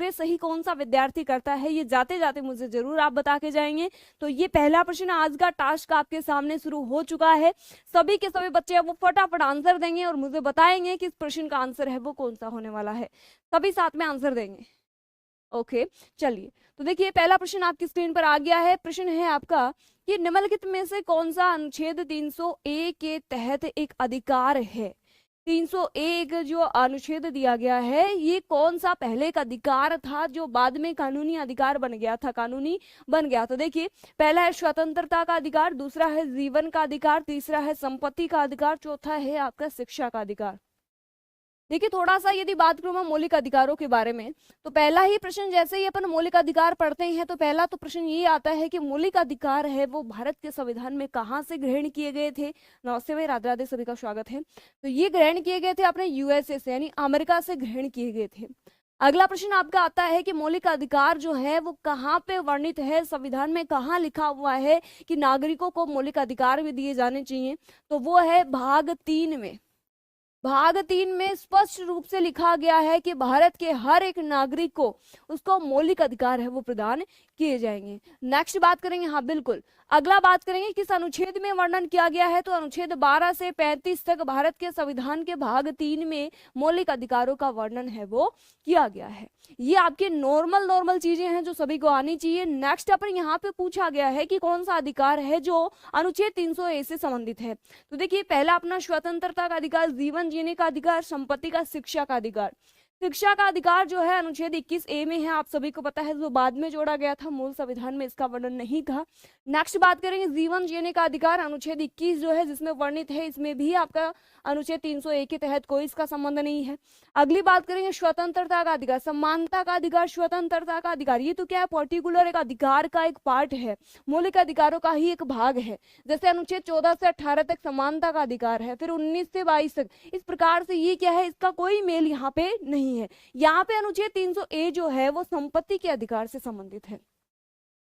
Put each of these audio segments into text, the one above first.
कार्य सही कौन सा विद्यार्थी करता है, ये जाते जाते मुझे जरूर आप बता के जाएंगे। तो ये पहला प्रश्न आज का टास्क आपके सामने शुरू हो चुका है। सभी के सभी बच्चे अब वो फटाफट आंसर देंगे और मुझे बताएंगे कि इस प्रश्न का आंसर है वो कौन सा होने वाला है। सभी साथ में आंसर देंगे। ओके चलिए, तो देखिए पहला प्रश्न आपकी स्क्रीन पर आ गया है। प्रश्न है आपका कि निम्नलिखित में से कौन सा अनुच्छेद 300A के तहत एक अधिकार है। 301 जो अनुच्छेद दिया गया है ये कौन सा पहले एक अधिकार था जो बाद में कानूनी अधिकार बन गया था, कानूनी बन गया। तो देखिए पहला है स्वतंत्रता का अधिकार, दूसरा है जीवन का अधिकार, तीसरा है संपत्ति का अधिकार, चौथा है आपका शिक्षा का अधिकार। देखिए थोड़ा सा यदि बात करूं मैं मौलिक अधिकारों के बारे में, तो पहला ही प्रश्न जैसे ही अपन मौलिक अधिकार पढ़ते हैं तो पहला तो प्रश्न ये आता है कि मौलिक अधिकार है वो भारत के संविधान में कहाँ से ग्रहण किए गए थे। नमस्ते भाई, राधे राधे, सभी का स्वागत है। तो ये ग्रहण किए गए थे अपने यूएसए से, यानी अमेरिका से ग्रहण किए गए थे। अगला प्रश्न आपका आता है कि मौलिक अधिकार जो है वो कहाँ पे वर्णित है, संविधान में कहाँ लिखा हुआ है कि नागरिकों को मौलिक अधिकार भी दिए जाने चाहिए। तो वो है भाग 3 में। भाग 3 में स्पष्ट रूप से लिखा गया है कि भारत के हर एक नागरिक को उसको मौलिक अधिकार है वो प्रदान किए जाएंगे। नेक्स्ट बात करेंगे, हाँ बिल्कुल, अगला बात करेंगे किस अनुच्छेद में वर्णन किया गया है। तो अनुच्छेद 12 से 35 तक भारत के संविधान के भाग 3 में मौलिक अधिकारों का वर्णन है वो किया गया है। ये आपके नॉर्मल चीजें हैं जो सभी को आनी चाहिए। नेक्स्ट अपन यहाँ पे पूछा गया है कि कौन सा अधिकार है जो अनुच्छेद 300A से संबंधित है। तो देखिए पहला अपना स्वतंत्रता का अधिकार, जीवन जीने का अधिकार, संपत्ति का, शिक्षा का अधिकार। शिक्षा का अधिकार जो है अनुच्छेद 21A में है, आप सभी को पता है, जो बाद में जोड़ा गया था, मूल संविधान में इसका वर्णन नहीं था। नेक्स्ट बात करेंगे जीवन जीने का अधिकार, अनुच्छेद 21 जो है जिसमें वर्णित है, इसमें भी आपका अनुच्छेद 301 के तहत कोई इसका संबंध नहीं है। अगली बात करेंगे स्वतंत्रता का अधिकार, समानता का अधिकार, स्वतंत्रता का अधिकार। ये तो क्या है, पर्टिकुलर एक अधिकार का एक पार्ट है, मौलिक अधिकारों का ही एक भाग है। जैसे अनुच्छेद 14 से 18 तक समानता का अधिकार है, फिर 19 से 22 तक, इस प्रकार से ये क्या है, इसका कोई मेल यहाँ पे नहीं है। यहाँ पे अनुच्छेद 300A जो है वो संपत्ति के अधिकार से संबंधित है।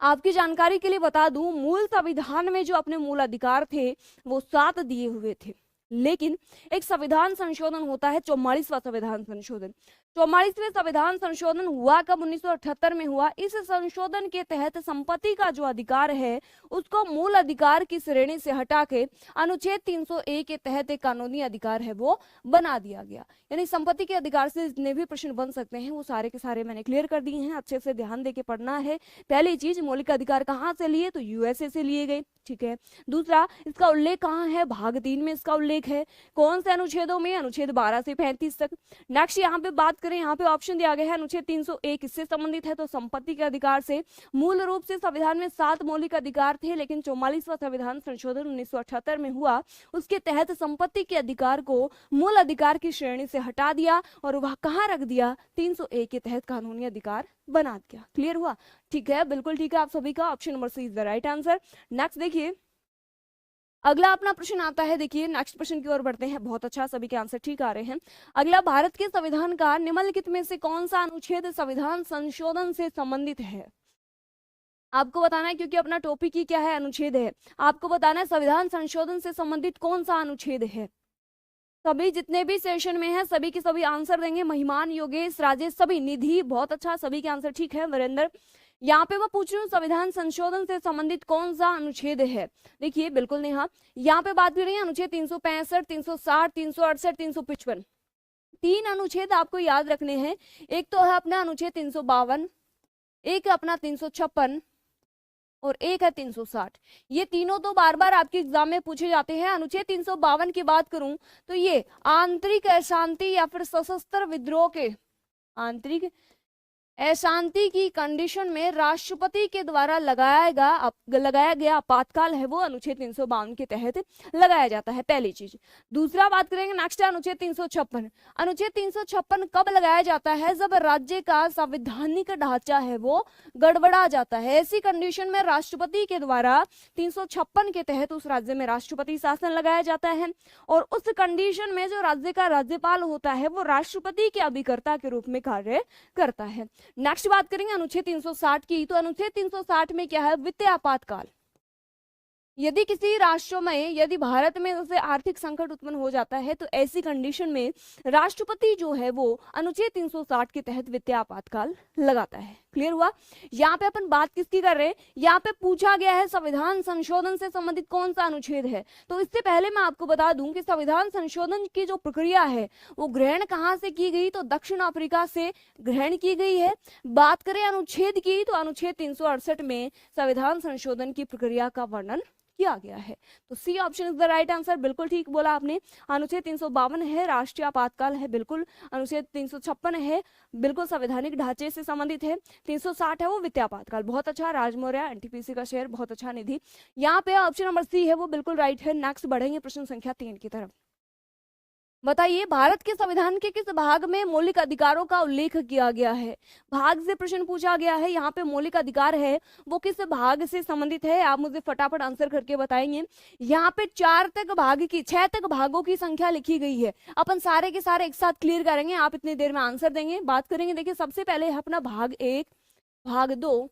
आपकी जानकारी के लिए बता दूं, मूल संविधान में जो अपने मूल अधिकार थे वो 7 दिए हुए थे, लेकिन एक संविधान संशोधन होता है, 44वां संविधान संशोधन। 44वें संविधान संशोधन हुआ कब, 1978 में हुआ। इस संशोधन के तहत संपत्ति का जो अधिकार है उसको मूल अधिकार की श्रेणी से हटा के अनुच्छेद 300A के तहत एक कानूनी अधिकार है वो बना दिया गया। यानी संपत्ति के अधिकार से जितने भी प्रश्न बन सकते हैं वो सारे के सारे मैंने क्लियर कर दिए हैं, अच्छे से ध्यान देके पढ़ना है। पहली चीज, मौलिक अधिकार कहाँ से लिए, तो यूएसए से लिए गए, ठीक है। दूसरा, इसका उल्लेख कहाँ है, भाग 3 में इसका उल्लेख है। कौन से अनुच्छेदों में, अनुच्छेद 12 से 35 तक। नेक्स्ट यहाँ पे बात करें, यहाँ पे ऑप्शन दिया गया है अनुच्छेद 301 किससे संबंधित है, तो संपत्ति के अधिकार से। मूल रूप से संविधान में 7 मौलिक अधिकार थे, लेकिन 44वां संविधान संशोधन 1978 में हुआ, उसके तहत संपत्ति के अधिकार को मूल अधिकार की श्रेणी से हटा दिया और वह कहाँ रख दिया, 301 के तहत कानूनी अधिकार बना दिया। क्लियर हुआ, ठीक है, बिल्कुल ठीक है आप सभी का, option number C is the right answer. Next देखिए अगला अपना प्रश्न आता है, देखिए नेक्स्ट प्रश्न की ओर बढ़ते हैं। बहुत अच्छा, सभी के आंसर ठीक आ रहे हैं। अगला, भारत के संविधान का निम्नलिखित में से कौन सा अनुच्छेद संविधान संशोधन से संबंधित है। आपको बताना है, क्योंकि अपना टॉपिक ही क्या है, अनुच्छेद है। आपको बताना है संविधान संशोधन से संबंधित कौन सा अनुच्छेद है। सभी जितने भी सेशन में है सभी के सभी आंसर देंगे। महिमान, योगेश, राजेश, सभी, निधि, बहुत अच्छा, सभी के आंसर ठीक है। वीरेंद्र, यहाँ पे मैं पूछ रही हूँ संविधान संशोधन से संबंधित कौन सा अनुच्छेद है। देखिए बिल्कुल नहीं, हाँ यहाँ पे बात कर रही है अनुच्छेद 365, 360, 368, 355। 3 अनुच्छेद आपको याद रखने हैं। एक तो है अपना अनुच्छेद 352, एक है अपना 356 और एक है 360। ये तीनों तो बार बार आपके एग्जाम में पूछे जाते हैं। अनुच्छेद 352 की बात करूं तो ये आंतरिक अशांति या फिर सशस्त्र विद्रोह के, आंतरिक अशांति की कंडीशन में राष्ट्रपति के द्वारा लगाया गया आपातकाल है वो अनुच्छेद 352 के तहत लगाया जाता है, पहली चीज। दूसरा बात करेंगे, नेक्स्ट है अनुच्छेद 356। अनुच्छेद 356 कब लगाया जाता है, जब राज्य का संवैधानिक ढांचा है वो गड़बड़ा जाता है। ऐसी कंडीशन में राष्ट्रपति के द्वारा 356 के तहत उस राज्य में राष्ट्रपति शासन लगाया जाता है, और उस कंडीशन में जो राज्य का राज्यपाल होता है वो राष्ट्रपति के अभिकर्ता के रूप में कार्य करता है। नेक्स्ट बात करेंगे अनुच्छेद 360 की। तो अनुच्छेद 360 में क्या है, वित्तीय आपातकाल। यदि किसी राष्ट्र में, यदि भारत में जैसे आर्थिक संकट उत्पन्न हो जाता है तो ऐसी कंडीशन में राष्ट्रपति जो है वो अनुच्छेद 360 के तहत वित्तीय आपातकाल लगाता है। क्लियर हुआ? यहाँ पे अपन बात किसकी कर रहे हैं? यहाँ पे पूछा गया है संविधान संशोधन से संबंधित कौन सा अनुच्छेद है। तो इससे पहले मैं आपको बता दूं कि संविधान संशोधन की जो प्रक्रिया है वो ग्रहण कहाँ से की गई, तो दक्षिण अफ्रीका से ग्रहण की गई है। बात करें अनुच्छेद की, तो अनुच्छेद 368 में संविधान संशोधन की प्रक्रिया का वर्णन किया गया है। तो C option is the right answer. बिल्कुल ठीक बोला आपने। अनुच्छेद 352 है राष्ट्रीय आपातकाल है, बिल्कुल। अनुच्छेद 356 है बिल्कुल संवैधानिक ढांचे से संबंधित है। 360 है वो वित्तीय आपातकाल। बहुत अच्छा, राजमौर्य एनटीपीसी का शेयर, बहुत अच्छा निधि। यहाँ पे ऑप्शन नंबर सी है वो बिल्कुल राइट है। नेक्स्ट बढ़ेंगे प्रश्न संख्या 3 की तरफ। बताइए भारत के संविधान के किस भाग में मौलिक अधिकारों का उल्लेख किया गया है? भाग से प्रश्न पूछा गया है। यहाँ पे मौलिक अधिकार है वो किस भाग से संबंधित है? आप मुझे फटाफट आंसर करके बताएंगे। यहाँ पे 6 तक भागों की संख्या लिखी गई है। अपन सारे के सारे एक साथ क्लियर करेंगे, आप इतनी देर में आंसर देंगे। बात करेंगे, देखिए सबसे पहले है अपना भाग 1, भाग 2,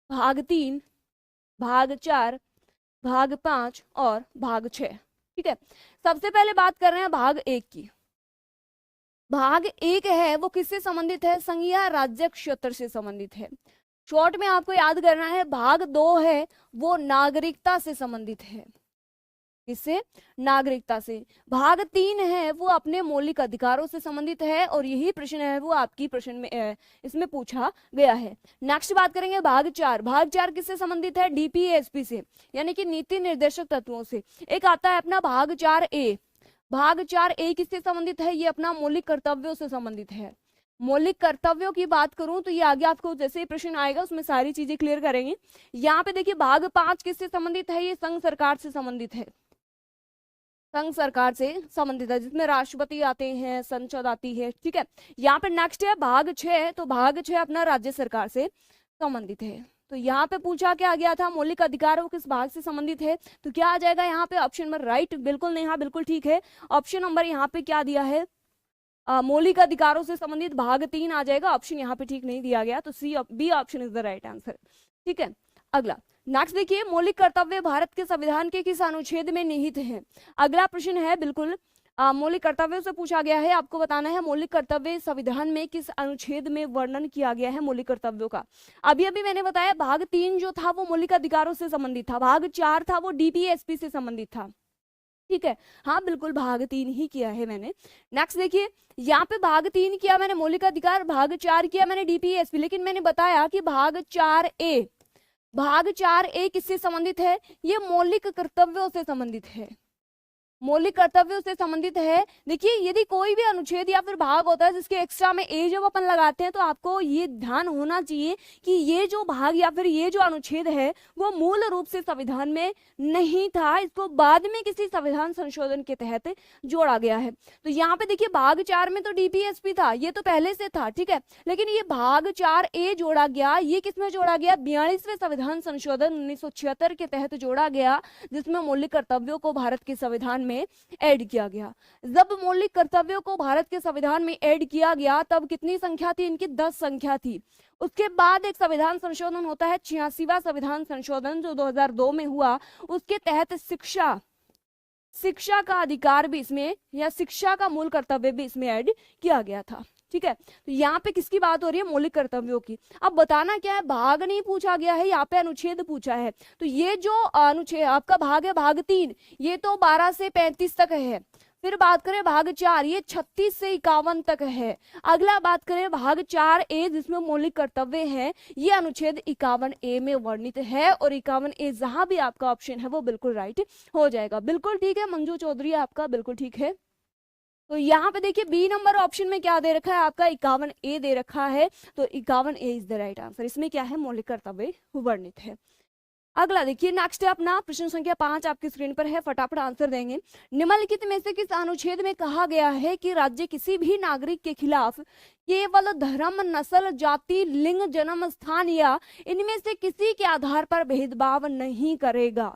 भाग 3, भाग 4, भाग 5 और भाग 6। ठीक है, सबसे पहले बात कर रहे हैं भाग 1 की। भाग 1 है वो किससे संबंधित है? संघीय राज्य क्षेत्र से संबंधित है। शॉर्ट में आपको याद करना है। भाग 2 है वो नागरिकता से संबंधित है। किससे? नागरिकता से। भाग 3 है वो अपने मौलिक अधिकारों से संबंधित है और यही प्रश्न है वो आपकी प्रश्न में इसमें पूछा गया है। नेक्स्ट बात करेंगे भाग 4। भाग 4 किससे संबंधित है? डीपीएसपी से, यानी कि नीति निर्देशक तत्वों से। एक आता है अपना भाग 4A। भाग 4A किससे संबंधित है? ये अपना मौलिक कर्तव्यों से संबंधित है। मौलिक कर्तव्यों की बात करूं तो ये आगे आपको जैसे ही प्रश्न आएगा उसमें सारी चीजें क्लियर करेंगे। यहाँ पे देखिए भाग 5 किससे संबंधित है? ये संघ सरकार से संबंधित है। संघ सरकार से संबंधित है, जिसमें राष्ट्रपति आते हैं, संसद आती है। ठीक है, यहाँ पे नेक्स्ट है भाग 6। तो भाग 6 अपना राज्य सरकार से संबंधित है। तो यहाँ पे पूछा क्या गया था? मौलिक अधिकार वो किस भाग से संबंधित है? तो क्या आ जाएगा यहाँ पे? ऑप्शन नंबर राइट, बिल्कुल नहीं, हाँ बिल्कुल ठीक है। ऑप्शन नंबर यहाँ पे क्या दिया है? मौलिक अधिकारों से संबंधित भाग 3 आ जाएगा। ऑप्शन यहाँ पे ठीक नहीं दिया गया, तो C B option is the right answer. ठीक है, अगला नेक्स्ट देखिए, मौलिक कर्तव्य भारत के संविधान के किस अनुच्छेद में निहित हैं? अगला प्रश्न है बिल्कुल मौलिक कर्तव्यों से पूछा गया है। आपको बताना है मौलिक कर्तव्य संविधान में किस अनुच्छेद में वर्णन किया गया है मौलिक कर्तव्यों का। अभी अभी मैंने बताया भाग 3 जो था वो मौलिक अधिकारों से संबंधित था। भाग 4 था वो डीपीएसपी से संबंधित था। ठीक है, हाँ बिल्कुल भाग 3 ही किया है मैंने। नेक्स्ट देखिए, यहाँ पे भाग 3 किया मैंने मौलिक अधिकार, भाग 4 किया मैंने डीपीएसपी। लेकिन मैंने बताया कि भाग 4A किससे संबंधित है? ये मौलिक कर्तव्यों से संबंधित है। मौलिक कर्तव्यों से संबंधित है। देखिए यदि कोई भी अनुच्छेद या फिर भाग होता है जिसके एक्स्ट्रा में ए जब अपन लगाते हैं तो आपको ये ध्यान होना चाहिए कि ये जो भाग या फिर ये जो अनुच्छेद है वो मूल रूप से संविधान में नहीं था, इसको बाद में किसी संविधान संशोधन के तहत जोड़ा गया है। तो यहाँ पे देखिए भाग 4 में तो डीपीएसपी था, ये तो पहले से था। ठीक है, लेकिन ये भाग 4A जोड़ा गया। ये किसमें जोड़ा गया? 42वें संविधान संशोधन 1976 के तहत जोड़ा गया, जिसमें मौलिक कर्तव्यों को भारत के संविधान में ऐड किया गया। जब मौलिक कर्तव्यों को भारत के संविधान में ऐड किया गया तब कितनी संख्या थी इनकी? 10 संख्या थी। उसके बाद एक संविधान संशोधन होता है 86वां संविधान संशोधन जो 2002 में हुआ। उसके तहत शिक्षा का अधिकार भी इसमें या शिक्षा का मूल कर्तव्य भी इसमें ऐड किया गया था। ठीक है, तो यहाँ पे किसकी बात हो रही है? मौलिक कर्तव्यों की। अब बताना क्या है, भाग नहीं पूछा गया है, यहाँ पे अनुच्छेद पूछा है। तो ये जो अनुच्छेद आपका भाग है भाग 3, ये तो 12 से 35 तक है। फिर बात करें भाग 4, ये 36 से 51 तक है। अगला बात करें भाग 4A जिसमें मौलिक कर्तव्य है, ये अनुच्छेद 51A में वर्णित है और 51A जहां भी आपका ऑप्शन है वो बिल्कुल राइट हो जाएगा। बिल्कुल ठीक है मंजू चौधरी, आपका बिल्कुल ठीक है। तो यहाँ पे देखिए बी नंबर ऑप्शन में क्या दे रखा है आपका? 51A दे रखा है। तो 51A is the right answer. इसमें क्या है? मौलिक कर्तव्य वर्णित है। अगला देखिए, नेक्स्ट है अपना प्रश्न संख्या 5 आपकी स्क्रीन पर है, फटाफट आंसर देंगे। निम्नलिखित में से किस अनुच्छेद में कहा गया है कि राज्य किसी भी नागरिक के खिलाफ केवल धर्म, नस्ल, जाति, लिंग, जन्म स्थान या इनमें से किसी के आधार पर भेदभाव नहीं करेगा?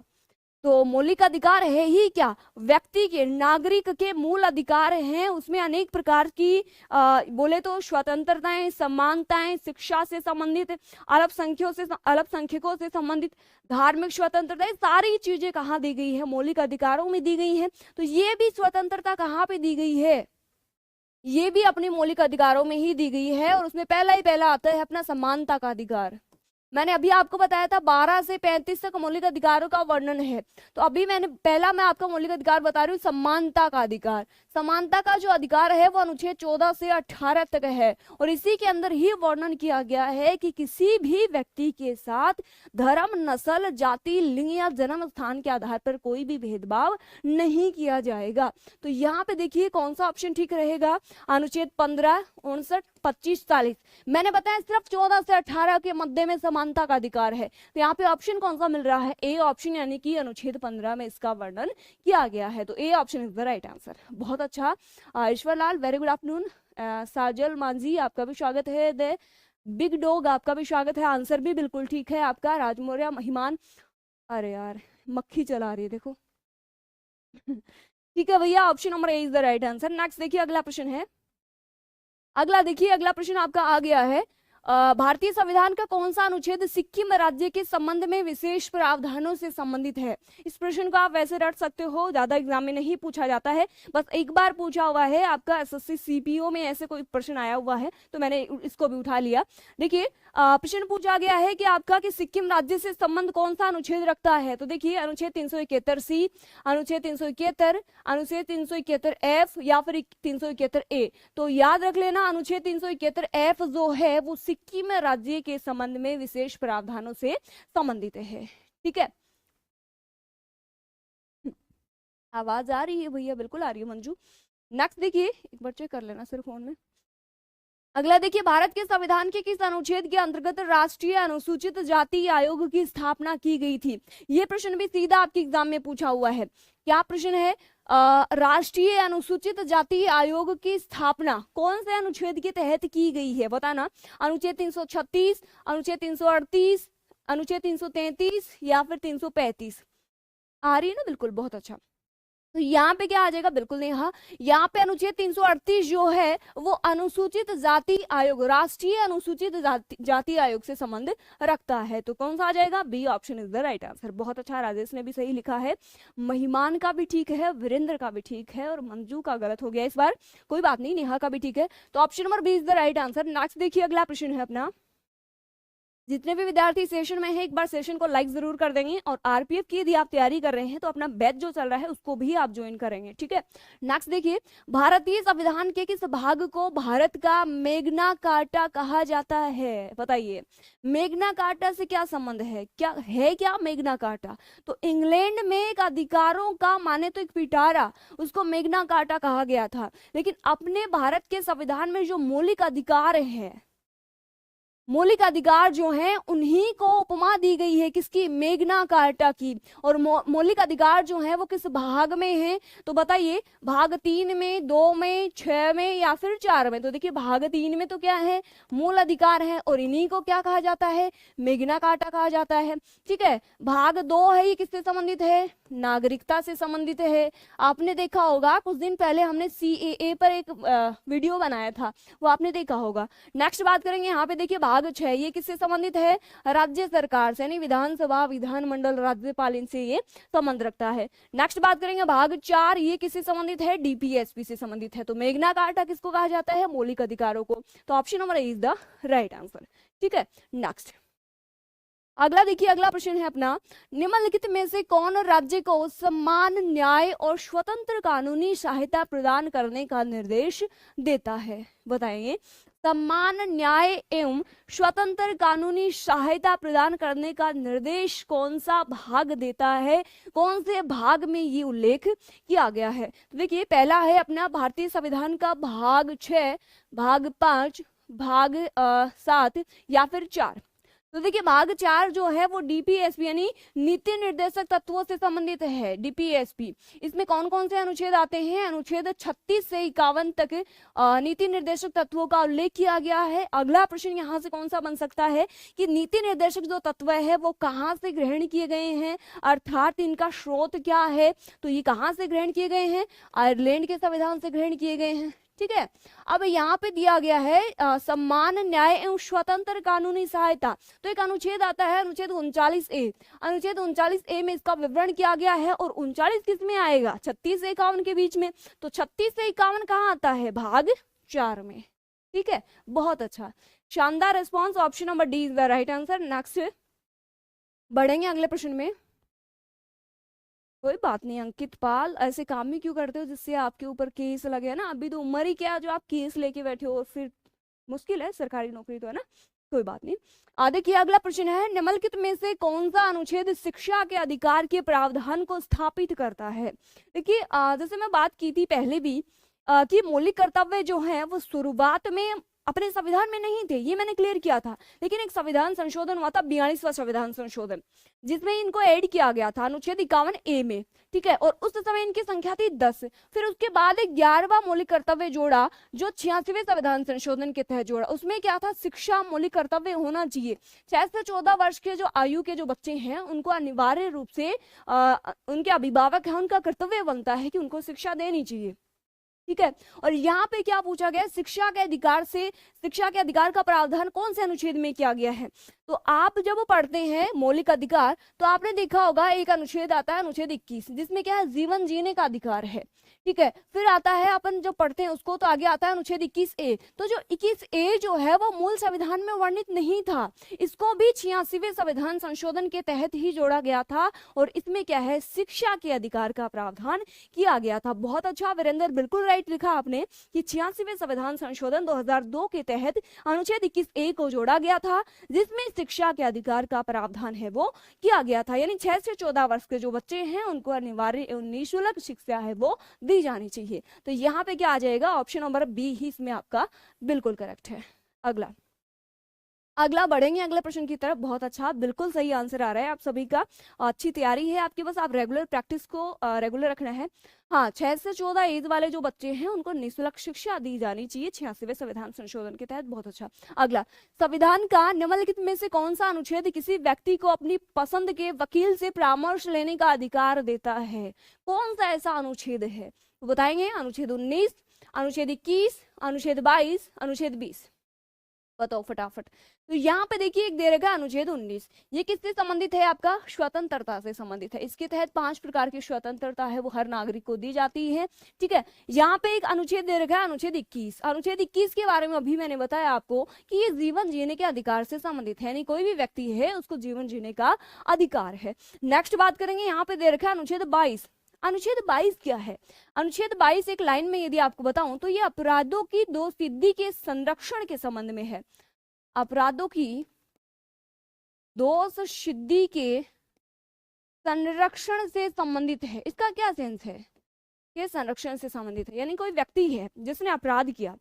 तो मौलिक अधिकार है ही क्या, व्यक्ति के, नागरिक के मूल अधिकार हैं। उसमें अनेक प्रकार की बोले तो स्वतंत्रताएं, समानताएं, शिक्षा से संबंधित, अल्पसंख्यकों से संबंधित, धार्मिक स्वतंत्रता, सारी चीजें कहाँ दी गई है, मौलिक अधिकारों में दी गई है। तो ये भी स्वतंत्रता कहाँ पे दी गई है, ये भी अपने मौलिक अधिकारों में ही दी गई है। और उसमें पहला ही पहला आता है अपना समानता का अधिकार। मैंने अभी आपको बताया था 12 से 35 तक मौलिक अधिकारों का वर्णन है। तो अभी मैं आपका मौलिक अधिकार बता रही हूँ, समानता का अधिकार। समानता का जो अधिकार है वो अनुच्छेद 14 से 18 तक है और इसी के अंदर ही वर्णन किया गया है कि किसी भी व्यक्ति के साथ धर्म, नस्ल, जाति, लिंग या जन्म स्थान के आधार पर कोई भी भेदभाव नहीं किया जाएगा। तो यहाँ पे देखिए कौन सा ऑप्शन ठीक रहेगा, अनुच्छेद 15, 59, 25, 40। मैंने बताया सिर्फ 14 से 18 के मध्य में समानता का अधिकार है। तो यहाँ पे ऑप्शन कौन सा मिल रहा है, ए ऑप्शन, यानी कि अनुच्छेद 15 में इसका वर्णन किया गया है। तो A option is the right answer. बहुत अच्छा Ishwar Lal, very good afternoon. साजल मांझी आपका भी स्वागत है। द बिग डॉग आपका भी स्वागत है, आंसर भी बिल्कुल ठीक है आपका। राजमौर्य, महिमान, अरे यार मक्खी चला रही है देखो। ठीक है भैया, option number A is the right answer. Next देखिए अगला प्रश्न है। अगला देखिए, अगला प्रश्न आपका आ गया है, भारतीय संविधान का कौन सा अनुच्छेद सिक्किम राज्य के संबंध में विशेष प्रावधानों से संबंधित है। इस प्रश्न को आप वैसे रट सकते हो, ज्यादा एग्जाम में नहीं पूछा जाता है, बस एक बार पूछा हुआ है आपका एसएससी सीपीओ में ऐसे कोई प्रश्न आया हुआ है तो मैंने इसको भी उठा लिया। देखिए प्रश्न पूछा गया है कि आपका कि सिक्किम राज्य से संबंध कौन सा अनुच्छेद रखता है। तो देखिए अनुच्छेद 371 सी, अनुच्छेद 371, अनुच्छेद 371 एफ या फिर 371 ए। तो याद रख लेना अनुच्छेद 371 एफ जो है वो सिक्किम राज्य के संबंध में विशेष प्रावधानों से संबंधित है। ठीक है, आवाज आ रही है भैया? बिल्कुल आ रही है मंजू। नेक्स्ट देखिए, एक बार चेक कर लेना सिर्फ फोन में। अगला देखिए, भारत के संविधान के किस अनुच्छेद के अंतर्गत राष्ट्रीय अनुसूचित जाति आयोग की स्थापना की गई थी। ये प्रश्न भी सीधा आपके एग्जाम में पूछा हुआ है। क्या प्रश्न है, राष्ट्रीय अनुसूचित जाति आयोग की स्थापना कौन से अनुच्छेद के तहत की गई है, बताना। अनुच्छेद 336, अनुच्छेद 338, अनुच्छेद 333 या फिर 335। आ रही है ना? बिल्कुल, बहुत अच्छा। तो यहाँ पे क्या आ जाएगा, बिल्कुल नहीं, हाँ यहाँ पे अनुच्छेद 338 जो है वो अनुसूचित जाति आयोग, राष्ट्रीय अनुसूचित जाति आयोग से संबंध रखता है। तो कौन सा आ जाएगा, B option is the right answer. बहुत अच्छा, राजेश ने भी सही लिखा है, महिमान का भी ठीक है, वीरेंद्र का भी ठीक है और मंजू का गलत हो गया इस बार, कोई बात नहीं, नेहा का भी ठीक है। तो option number B is the right answer. Next देखिए, अगला प्रश्न है अपना। जितने भी विद्यार्थी सेशन में है एक बार सेशन को लाइक जरूर कर देंगे और आरपीएफ की यदि आप तैयारी कर रहे हैं तो अपना बैच जो चल रहा है उसको भी आप ज्वाइन करेंगे। ठीक है, नेक्स्ट देखिए, भारतीय संविधान के किस भाग को भारत का मैग्ना कार्टा कहा जाता है, बताइए। मैग्ना कार्टा से क्या संबंध है, क्या मैग्ना कार्टा? तो इंग्लैंड में एक अधिकारों का माने तो एक पिटारा, उसको मैग्ना कार्टा कहा गया था। लेकिन अपने भारत के संविधान में जो मौलिक अधिकार है, मौलिक अधिकार जो हैं उन्हीं को उपमा दी गई है, किसकी, मैग्ना कार्टा की। और मौलिक अधिकार जो हैं वो किस भाग में हैं, तो बताइए, भाग 3 में, 2 में, 6 में या फिर 4 में। तो देखिए भाग 3 में तो क्या है, मूल अधिकार है और इन्हीं को क्या कहा जाता है, मैग्ना कार्टा कहा जाता है। ठीक है, भाग 2 है, ये किससे संबंधित है, नागरिकता से संबंधित है। आपने देखा होगा कुछ दिन पहले हमने CAA पर एक वीडियो बनाया था, वो आपने देखा होगा। नेक्स्ट बात करेंगे, यहाँ पे देखिए भाग 6, ये किससे संबंधित है, राज्य सरकार से, यानी विधानसभा, विधानमंडल, राज्यपाल, इनसे ये संबंध रखता है। नेक्स्ट बात करेंगे भाग 4, ये किससे संबंधित है, DPSP से संबंधित है। तो मैग्ना कार्टा किसको कहा जाता है, मौलिक अधिकारों को। तो option number is the right answer. ठीक है, नेक्स्ट अगला देखिए, अगला प्रश्न है अपना, निम्नलिखित में से कौन राज्य को समान न्याय और स्वतंत्र कानूनी सहायता प्रदान करने का निर्देश देता है, बताएंगे। समान न्याय एवं स्वतंत्र कानूनी सहायता प्रदान करने का निर्देश कौन सा भाग देता है, कौन से भाग में ये उल्लेख किया गया है। तो देखिए पहला है अपना भारतीय संविधान का भाग 6, भाग 5, भाग 7 या फिर 4। तो देखिए भाग 4 जो है वो डीपीएसपी यानी नीति निर्देशक तत्वों से संबंधित है, डीपीएसपी। इसमें कौन कौन से अनुच्छेद आते हैं? अनुच्छेद 36 से 51 तक नीति निर्देशक तत्वों का उल्लेख किया गया है। अगला प्रश्न यहाँ से कौन सा बन सकता है कि नीति निर्देशक जो तत्व है वो कहाँ से ग्रहण किए गए हैं, अर्थात इनका स्रोत क्या है? तो ये कहाँ से ग्रहण किए गए हैं? आयरलैंड के संविधान से ग्रहण किए गए हैं। ठीक है, अब यहाँ पे दिया गया है सम्मान, न्याय एवं स्वतंत्र कानूनी सहायता। तो एक अनुच्छेद आता है अनुच्छेद 39A। अनुच्छेद 39A में इसका विवरण किया गया है और 39 किस में आएगा? 36 से 51 के बीच में। तो 36 से 51 कहाँ आता है? भाग 4 में। ठीक है, बहुत अच्छा, शानदार response. Option number D is the right answer. Next बढ़ेंगे अगले प्रश्न में। कोई बात नहीं अंकित पाल, ऐसे काम ही क्यों करते हो जिससे आपके ऊपर केस लगे, है ना? अभी तो उम्र ही क्या जो आप केस लेके बैठे हो, और फिर मुश्किल है, सरकारी नौकरी तो है ना। कोई बात नहीं। देखिए अगला प्रश्न है, निम्नलिखित में से कौन सा अनुच्छेद शिक्षा के अधिकार के प्रावधान को स्थापित करता है? देखिए जैसे मैं बात की थी पहले भी कि मौलिक कर्तव्य जो है वो शुरुआत में अपने संविधान में नहीं थे, ये मैंने क्लियर किया था। लेकिन एक संविधान संशोधन हुआ था, 42वां संविधान संशोधन, जिसमें इनको ऐड किया गया था अनुच्छेद 51A में। ठीक है, और उस समय इनकी संख्या थी 10। फिर उसके बाद एक 11वां मौलिक कर्तव्य जोड़ा जो 86वें संविधान संशोधन के तहत जोड़ा। उसमें क्या था? शिक्षा मौलिक कर्तव्य होना चाहिए। 6 से 14 वर्ष के जो आयु के जो बच्चे हैं उनको अनिवार्य रूप से उनके अभिभावक है, उनका कर्तव्य बनता है कि उनको शिक्षा देनी चाहिए। ठीक है, और यहाँ पे क्या पूछा गया? शिक्षा के अधिकार से, शिक्षा के अधिकार का प्रावधान कौन से अनुच्छेद में किया गया है? तो आप जब पढ़ते हैं मौलिक अधिकार तो आपने देखा होगा एक अनुच्छेद आता है अनुच्छेद 21, जिसमें क्या है? जीवन जीने का अधिकार है। ठीक है, फिर आता है अपन जब पढ़ते हैं उसको तो आगे आता है अनुच्छेद 21A। तो जो 21A जो है वो मूल संविधान में वर्णित नहीं था, इसको भी 86वें संविधान संशोधन के तहत ही जोड़ा गया था, और इसमें क्या है? शिक्षा के अधिकार का प्रावधान किया गया था। बहुत अच्छा वीरेंद्र, बिल्कुल राइट लिखा आपने कि 86वें संविधान संशोधन 2002 के तहत अनुच्छेद 21A को जोड़ा गया था, जिसमें शिक्षा के अधिकार का प्रावधान है वो किया गया था। यानी 6 से 14 वर्ष के जो बच्चे हैं उनको अनिवार्य एवं निःशुल्क शिक्षा है वो दी जानी चाहिए। तो यहाँ पे क्या आ जाएगा? ऑप्शन नंबर बी ही इसमें आपका बिल्कुल करेक्ट है। अगला बढ़ेंगे अगले प्रश्न की तरफ। बहुत अच्छा, बिल्कुल सही आंसर आ रहा है आप सभी का, अच्छी तैयारी है आपकी, बस आप रेगुलर प्रैक्टिस को रेगुलर रखना है। हाँ, 6 से 14 एज वाले जो बच्चे हैं उनको निःशुल्क शिक्षा दी जानी चाहिए 86वें संविधान संशोधन के तहत। बहुत अच्छा। अगला, संविधान का निम्नलिखित में से कौन सा अनुच्छेद किसी व्यक्ति को अपनी पसंद के वकील से परामर्श लेने का अधिकार देता है? कौन सा ऐसा अनुच्छेद है तो बताएंगे? अनुच्छेद 19, अनुच्छेद 21, अनुच्छेद 22, अनुच्छेद 20, बताओ फटाफट। तो यहाँ पे देखिए एक दे रखा अनुच्छेद 19, ये किससे संबंधित है? आपका स्वतंत्रता से संबंधित है। इसके तहत 5 प्रकार की स्वतंत्रता है वो हर नागरिक को दी जाती है। ठीक है, यहाँ पे एक अनुच्छेद दे रखा है अनुच्छेद 21। अनुच्छेद 21 के बारे में अभी मैंने बताया आपको कि ये जीवन जीने के अधिकार से संबंधित है, यानी कोई भी व्यक्ति है उसको जीवन जीने का अधिकार है। नेक्स्ट बात करेंगे, यहाँ पे दे रखा है अनुच्छेद 22। अनुच्छेद 22 क्या है? अनुच्छेद 22 एक लाइन में यदि आपको बताऊं तो ये अपराधों की दोषसिद्धि के संरक्षण के संबंध में है। अपराधों की दोषसिद्धि के संरक्षण से संबंधित है। इसका क्या सेंस है? ये संरक्षण से संबंधित है, यानी कोई व्यक्ति है जिसने अपराध किया,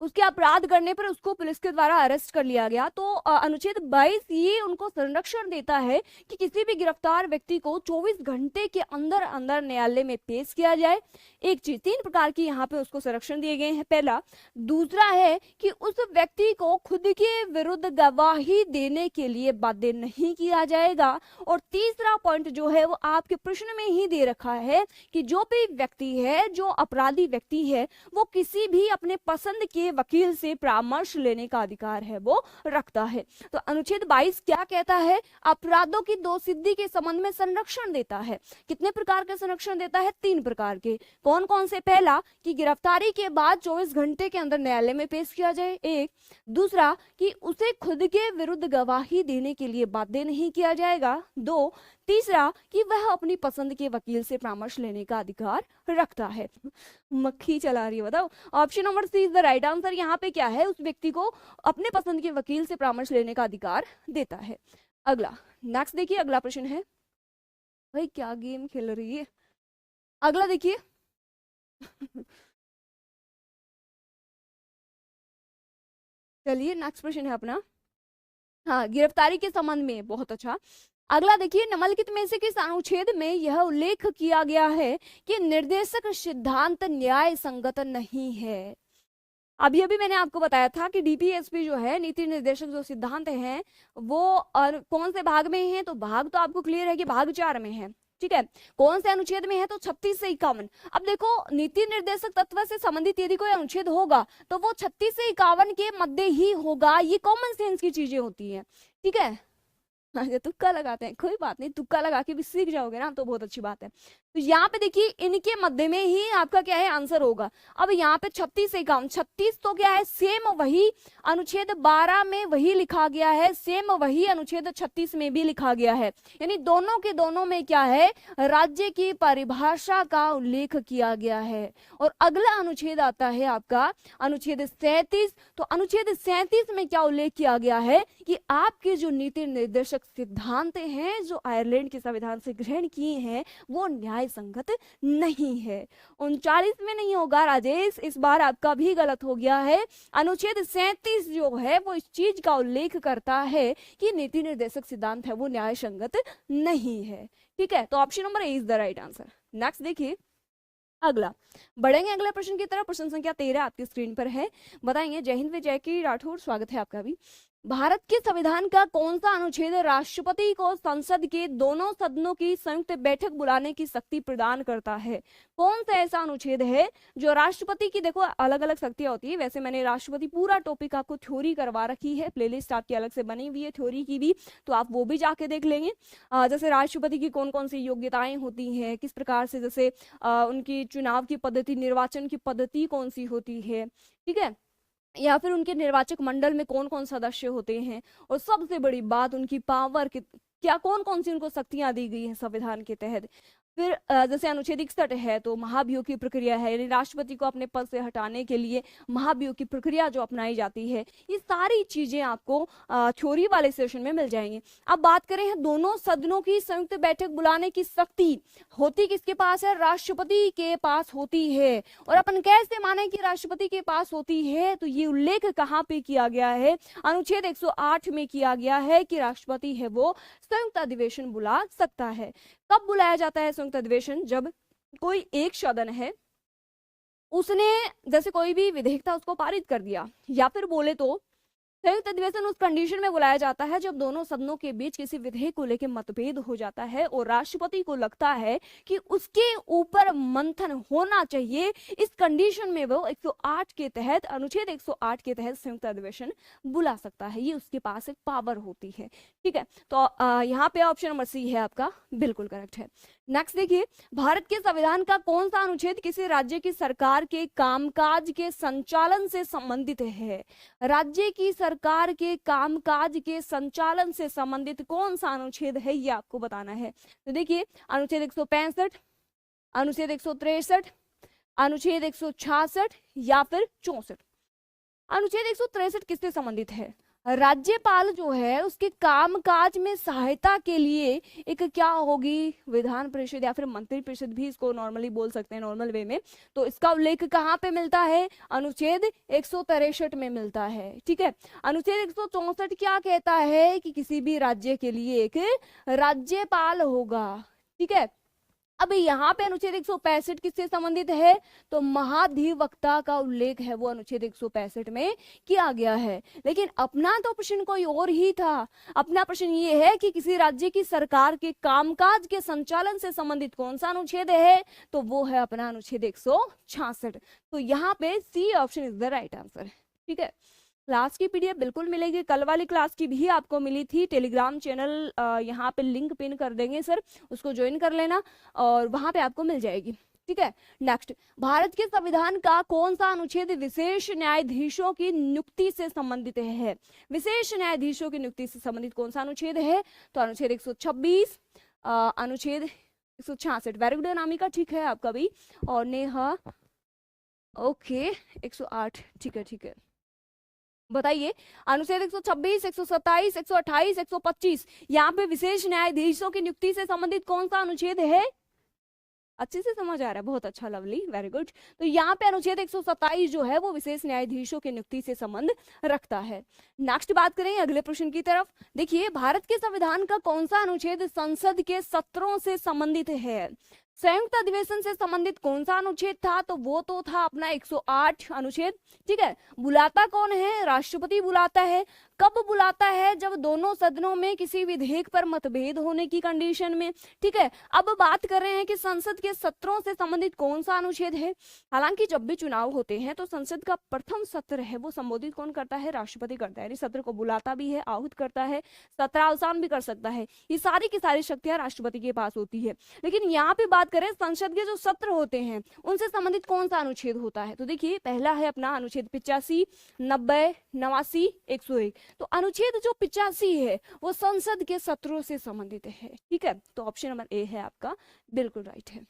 उसके अपराध करने पर उसको पुलिस के द्वारा अरेस्ट कर लिया गया, तो अनुच्छेद 22 ये उनको संरक्षण देता है कि किसी भी गिरफ्तार व्यक्ति को 24 घंटे के अंदर अंदर न्यायालय में पेश किया जाए। एक चीज, 3 प्रकार की यहाँ पे उसको संरक्षण दिए गए हैं। पहला, दूसरा है कि उस व्यक्ति को खुद के विरुद्ध गवाही देने के लिए बाध्य नहीं किया जाएगा, और तीसरा पॉइंट जो है वो आपके प्रश्न में ही दे रखा है कि जो भी व्यक्ति है, जो अपराधी व्यक्ति है, वो किसी भी अपने पसंद के वकील से परामर्श लेने का अधिकार है वो रखता है। तो अनुच्छेद 22 क्या कहता है? अपराधों की दोषसिद्धि के संबंध में संरक्षण देता है। कितने प्रकार के संरक्षण देता है? 3 प्रकार के। कौन कौन से? पहला, कि गिरफ्तारी के बाद 24 घंटे के अंदर न्यायालय में पेश किया जाए, एक। दूसरा, कि उसे खुद के विरुद्ध गवाही देने के लिए बाध्य नहीं किया जाएगा, 2। तीसरा, कि वह अपनी पसंद के वकील से परामर्श लेने का अधिकार रखता है। मक्खी चला रही है, बताओ। Option number C is the right answer. यहाँ पे क्या है? उस व्यक्ति को अपने पसंद के वकील से परामर्श लेने का अधिकार देता है। अगला, नेक्स्ट देखिए, अगला प्रश्न है, भाई क्या गेम खेल रही है। अगला देखिए चलिए नेक्स्ट प्रश्न है अपना, हाँ, गिरफ्तारी के संबंध में, बहुत अच्छा। अगला देखिए, निम्नलिखित में से किस अनुच्छेद में यह उल्लेख किया गया है कि निर्देशक सिद्धांत न्याय संगत नहीं है। अभी अभी मैंने आपको बताया था कि डीपीएसपी जो है, नीति निर्देशक जो सिद्धांत हैं, वो और कौन से भाग में है, तो भाग तो आपको क्लियर है कि भाग 4 में है, ठीक है। कौन से अनुच्छेद में है, तो 36 से 51। अब देखो, नीति निर्देशक तत्व से संबंधित यदि कोई अनुच्छेद होगा तो वो 36 से 51 के मध्य ही होगा। ये कॉमन सेंस की चीजें होती है, ठीक है। अगर तुक्का लगाते हैं, कोई बात नहीं, तुक्का लगा के भी सीख जाओगे ना तो बहुत अच्छी बात है। तो यहाँ पे देखिए, इनके मध्य में ही आपका क्या है, आंसर होगा। अब यहाँ पे 36 से 51, 36 तो क्या है, सेम वही अनुच्छेद 12 में वही लिखा गया है, सेम वही अनुच्छेद 36 में भी लिखा गया है। यानी दोनों के दोनों में क्या है, राज्य की परिभाषा का उल्लेख किया गया है। और अगला अनुच्छेद आता है आपका अनुच्छेद 37। तो अनुच्छेद 37 में क्या उल्लेख किया गया है कि आपके जो नीति निर्देशक सिद्धांत हैं, जो आयरलैंड के संविधान से ग्रहण किए हैं, वो न्याय संगत नहीं है। 39 में नहीं होगा राजेश, इस बार आपका भी गलत हो गया है। अनुच्छेद 37 जो है वो इस चीज का उल्लेख करता है कि नीति निर्देशक सिद्धांत है वो न्याय संगत नहीं है, ठीक है। तो option number A is the right answer. Next देखिए, अगला बढ़ेंगे अगले प्रश्न की तरफ। प्रश्न संख्या 13 आपकी स्क्रीन पर है, बताएंगे। जय हिंद विजय की राठौर, स्वागत है आपका भी। भारत के संविधान का कौन सा अनुच्छेद राष्ट्रपति को संसद के दोनों सदनों की संयुक्त बैठक बुलाने की शक्ति प्रदान करता है? कौन सा ऐसा अनुच्छेद है जो राष्ट्रपति की, देखो अलग अलग शक्तियां होती है, वैसे मैंने राष्ट्रपति पूरा टॉपिक आपको थ्योरी करवा रखी है, प्लेलिस्ट आपकी अलग से बनी हुई है थ्योरी की भी, तो आप वो भी जाके देख लेंगे। जैसे राष्ट्रपति की कौन कौन सी योग्यताएं होती हैं, किस प्रकार से, जैसे उनकी चुनाव की पद्धति, निर्वाचन की पद्धति कौन सी होती है, ठीक है, या फिर उनके निर्वाचक मंडल में कौन कौन सदस्य होते हैं, और सबसे बड़ी बात उनकी पावर क्या, कौन कौन सी उनको शक्तियां दी गई हैं संविधान के तहत। फिर जैसे अनुच्छेद 61 है तो महाभियोग की प्रक्रिया है, यानी राष्ट्रपति को अपने पद से हटाने के लिए महाभियोग की प्रक्रिया जो अपनाई जाती है। ये सारी चीजें आपको थ्योरी वाले सेशन में मिल जाएंगी। अब बात करें दोनों सदनों की संयुक्त बैठक बुलाने की शक्ति होती किसके पास है, राष्ट्रपति के पास होती है। और अपन कैसे माने कि राष्ट्रपति के पास होती है, तो ये उल्लेख कहाँ पे किया गया है, अनुच्छेद 108 में किया गया है कि राष्ट्रपति है वो संयुक्त अधिवेशन बुला सकता है। कब बुलाया जाता है संयुक्त अधिवेशन, जब कोई एक सदन है उसने जैसे कोई भी विधेयक था उसको पारित कर दिया, या फिर बोले तो संयुक्त अधिवेशन उस कंडीशन में बुलाया जाता है जब दोनों सदनों के बीच किसी विधेयक को लेकर मतभेद हो जाता है और राष्ट्रपति को लगता है कि उसके ऊपर मंथन होना चाहिए। इस कंडीशन में वो 108 के तहत, अनुच्छेद 108 के तहत संयुक्त अधिवेशन बुला सकता है। ये उसके पास एक पावर होती है, ठीक है। तो यहाँ पे ऑप्शन नंबर सी है आपका, बिल्कुल करेक्ट है। नेक्स्ट देखिए, भारत के संविधान का कौन सा अनुच्छेद किसी राज्य की सरकार के कामकाज के संचालन से संबंधित है? राज्य की सरकार के कामकाज के संचालन से संबंधित कौन सा अनुच्छेद है, ये आपको बताना है। तो देखिए, अनुच्छेद 165, अनुच्छेद 163, अनुच्छेद 166 या फिर 64। अनुच्छेद 163 किससे संबंधित है? राज्यपाल जो है उसके कामकाज में सहायता के लिए एक क्या होगी, विधान परिषद या फिर मंत्री परिषद भी इसको नॉर्मली बोल सकते हैं, नॉर्मल वे में। तो इसका उल्लेख कहाँ पे मिलता है, अनुच्छेद 163 में मिलता है, ठीक है। अनुच्छेद 164 क्या कहता है कि किसी भी राज्य के लिए एक राज्यपाल होगा, ठीक है। अब यहाँ पे अनुच्छेद 165 किससे संबंधित है, तो महाधिवक्ता का उल्लेख है वो अनुच्छेद 165 में किया गया है। लेकिन अपना तो प्रश्न कोई और ही था। अपना प्रश्न ये है कि किसी राज्य की सरकार के कामकाज के संचालन से संबंधित कौन सा अनुच्छेद है, तो वो है अपना अनुच्छेद 166। तो यहाँ पे C option is the right answer, ठीक है। क्लास की पीडीएफ बिल्कुल मिलेगी, कल वाली क्लास की भी आपको मिली थी, टेलीग्राम चैनल यहाँ पे लिंक पिन कर देंगे सर, उसको ज्वाइन कर लेना और वहां पे आपको मिल जाएगी, ठीक है। नेक्स्ट, भारत के संविधान का कौन सा अनुच्छेद विशेष न्यायाधीशों की नियुक्ति से संबंधित है? विशेष न्यायाधीशों की नियुक्ति से संबंधित कौन सा अनुच्छेद है, तो अनुच्छेद 126, अनुच्छेद 166। वेरी गुड अनामिका, ठीक है आपका भी। और नेहा, ओके 108, ठीक है ठीक है। बताइए, अनुच्छेद 126, 127, 128, 125, यहाँ पे विशेष न्यायाधीशों की नियुक्ति से संबंधित कौन सा अनुच्छेद है? अच्छे से समझ आ रहा है, बहुत अच्छा, लवली, वेरी गुड। तो यहाँ पे अनुच्छेद 127 जो है वो विशेष न्यायाधीशों की नियुक्ति से संबंध रखता है। नेक्स्ट बात करें अगले प्रश्न की तरफ। देखिए, भारत के संविधान का कौन सा अनुच्छेद संसद के सत्रों से संबंधित है? संयुक्त अधिवेशन से संबंधित कौन सा अनुच्छेद था? तो वो तो था अपना 108 अनुच्छेद। ठीक है, बुलाता कौन है? राष्ट्रपति बुलाता है। कब बुलाता है? जब दोनों सदनों में किसी विधेयक पर मतभेद होने की कंडीशन में। ठीक है, अब बात कर रहे हैं कि संसद के सत्रों से संबंधित कौन सा अनुच्छेद है। हालांकि जब भी चुनाव होते हैं तो संसद का प्रथम सत्र है वो संबोधित कौन करता है? राष्ट्रपति करता है। यानी सत्र को बुलाता भी है, आहूत करता है, सत्रावसान भी कर सकता है। ये सारी की सारी शक्तियां राष्ट्रपति के पास होती है। लेकिन यहाँ पे बात करें संसद के जो सत्र होते हैं उनसे संबंधित कौन सा अनुच्छेद होता है, तो देखिए पहला है अपना अनुच्छेद 85, 90, 89, 101। तो अनुच्छेद जो 85 है वो संसद के सत्रों से संबंधित है। ठीक है, तो ऑप्शन नंबर ए है आपका, बिल्कुल राइट है।